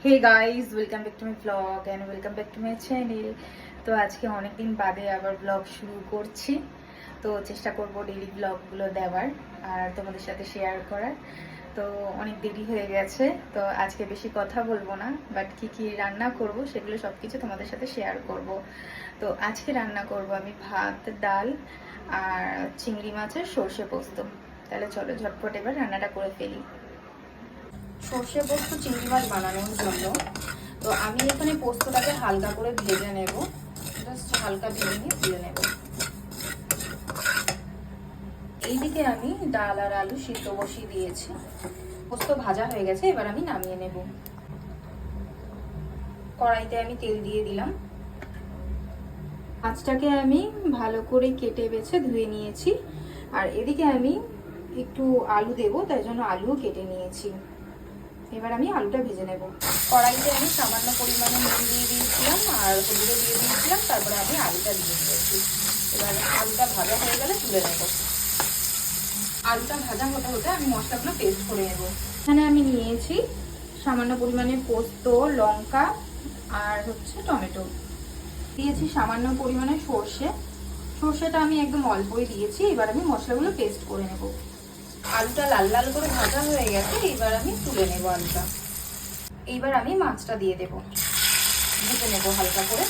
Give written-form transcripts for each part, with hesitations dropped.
Hey guys, welcome back to my blog and welcome back to my channel. তো আজকে অনেকদিন বাদে আবার ব্লগ শুরু করছি। তো চেষ্টা করব ডেইলি ব্লগগুলো দেওয়ার আর তোমাদের সাথে শেয়ার করার। তো অনেক দেরি হয়ে গেছে, তো আজকে বেশি কথা বলবো না, বাট কি কি রান্না করব সেগুলো সব কিছু তোমাদের সাথে শেয়ার করব। তো আজকে রান্না করব আমি ভাত, ডাল আর চিংড়ি মাছের সর্ষে পোস্ত। তাহলে চলো ঝটপট এবার রান্নাটা করে ফেলি। সর্ষে পোস্ত চিংড়ি মাছ বানানোর জন্য তো আমি এখানে পোস্তটাকে হালকা করে ভেজে নেব, জাস্ট হালকা ভেজে নিয়ে তুলে নেব। এইদিকে আমি ডাল আর আলু সিদ্ধ বসিয়ে দিয়েছি, পোস্ত ভাজা হয়ে গেছে, এবার আমি নামিয়ে নেব। কড়াইতে আমি তেল দিয়ে দিলাম। মাছটাকে আমি ভালো করে কেটে বেছে ধুয়ে নিয়েছি, আর এদিকে আমি একটু আলু দেবো, তাই জন্য আলুও কেটে নিয়েছি। এবার আমি আলুটা ভেজে নেব। কড়াইতে আমি সামান্য পরিমাণে নুন দিয়ে দিয়েছিলাম আর হলুদও দিয়ে দিয়েছিলাম, তারপরে আমি আলুটা দিয়ে দিয়েছি। এবার আলুটা ভাজা হয়ে গেলে তুলে নেব। আলুটা ভাজা হতে হতে আমি মশলাগুলো পেস্ট করে নেব। এখানে আমি নিয়েছি সামান্য পরিমাণে পোস্ত, লঙ্কা আর টমেটো দিয়েছি, সামান্য পরিমাণে সর্ষেটা আমি একদম অল্পই দিয়েছি। এবার আমি মশলাগুলো পেস্ট করে নেব। আলুটা লাল লাল করে ভাজা হয়ে গেছে, এবার আমি তুলে নেব আলুটা। এইবার আমি মাছটা দিয়ে দেব, ভেজে নেব হালকা করে।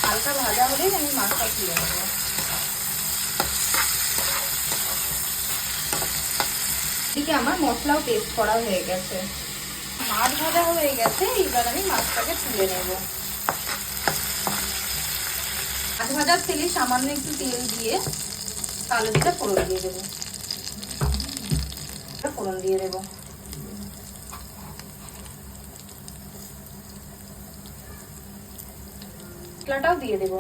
হালকা ভাজা হলেই আমি মাছটা তুলে নেব। এদিকে আমার মশলাও পেস্ট করা হয়ে গেছে, মাছ ভাজা হয়ে গেছে। এবার আমি মাছটাকে তুলে নেব। মাছ ভাজার তেলে সামান্য একটু তেল দিয়ে কালো জিরা ফোড়ন দিয়ে দেবো। ফোড়ন দিয়ে দেবো। মশলাটাও দিয়ে দেবো।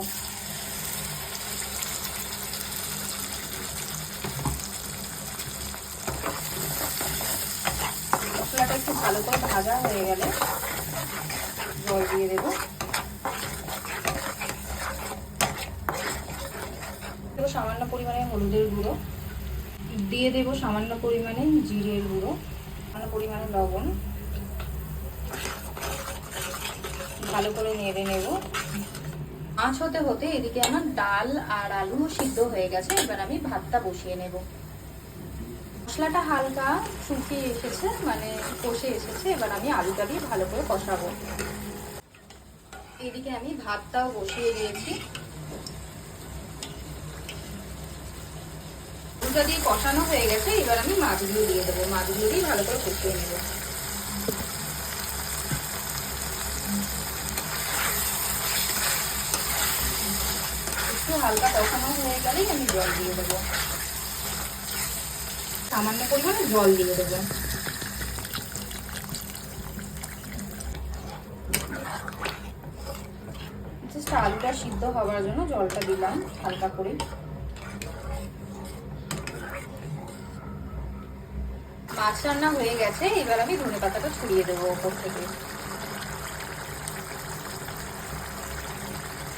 মশলাটা একটু ভালো করে ভাজা হয়ে গেলে জল দিয়ে দেবো। সামান্য পরিমাণে হলুদের গুঁড়ো দিয়ে দেবো, সামান্য পরিমাণে জিরের গুঁড়ো, সামান্য পরিমাণে লবণ, ভালো করে নেড়ে নেব। মাছ হতে হতে এদিকে আমার ডাল আর আলু সিদ্ধ হয়ে গেছে। এবার আমি ভাতটা বসিয়ে নেব। মশলাটা হালকা শুকিয়ে এসেছে, মানে কষে এসেছে। এবার আমি আলুটা দিয়ে ভালো করে কষাবো। এদিকে আমি ভাতটাও বসিয়ে দিয়েছি। আলুটা দিয়ে কষানো হয়ে গেছে, এবার আমি মাছগুলো দিয়ে দেবো। মাছগুলো দিয়ে ভালো করে কষিয়ে নেব। একটু হালকা কষানো হয়ে গেলেই আমি জল দিয়ে দেবো, সামান্য পরিমাণে জল দিয়ে দেবো। জাস্ট আলুটা সিদ্ধ হওয়ার জন্য জলটা দিলাম হালকা করে। মাছ রান্না হয়ে গেছে, এবার আমি ধনেপাতাটা ছড়িয়ে দেবো ওপর থেকে।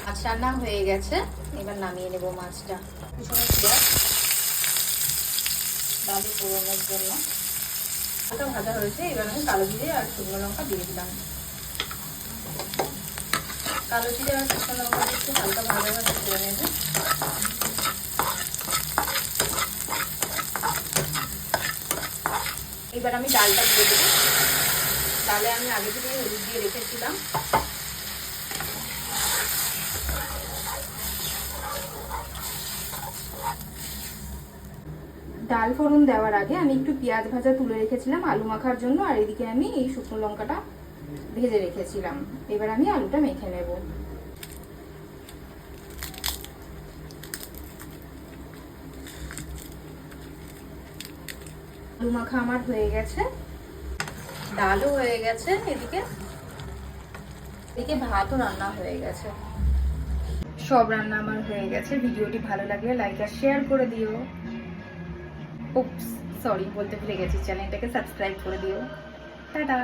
মাছ রান্না হয়ে গেছে, এবার নামিয়ে নেব মাছটা। পিছনে পেঁয়াজ ডালে ফোড়নের জন্য ওটা ভাজা হয়েছে। এবার আমি কালো জিরে আর শুকনো লঙ্কা দিয়ে দিলাম। কালো জিরে আর শুকনো লঙ্কা দিয়ে একটু হালকা ভাজা ভাজা করে নেব। এবার আমি ডালটা দিয়ে দেবো। ডালে আমি আগে থেকে হলুদ দিয়ে রেখেছিলাম। ডাল ফোড়ন দেওয়ার আগে আমি একটু পেঁয়াজ ভাজা তুলে রেখেছিলাম আলু মাখার জন্য, আর এদিকে আমি এই শুকনো লঙ্কাটা ভেজে রেখেছিলাম। এবার আমি আলুটা মেখে নেব। আলু মাখা আমার হয়ে গেছে, ডালও হয়ে গেছে, এদিকে ভাতও রান্না হয়ে গেছে। সব রান্না আমার হয়ে গেছে। ভিডিওটি ভালো লাগলে লাইক আর শেয়ার করে দিও। উপস, সরি বলতে ভুলে গেছি, চ্যানেলটাকে সাবস্ক্রাইব করে দিও। টাটা।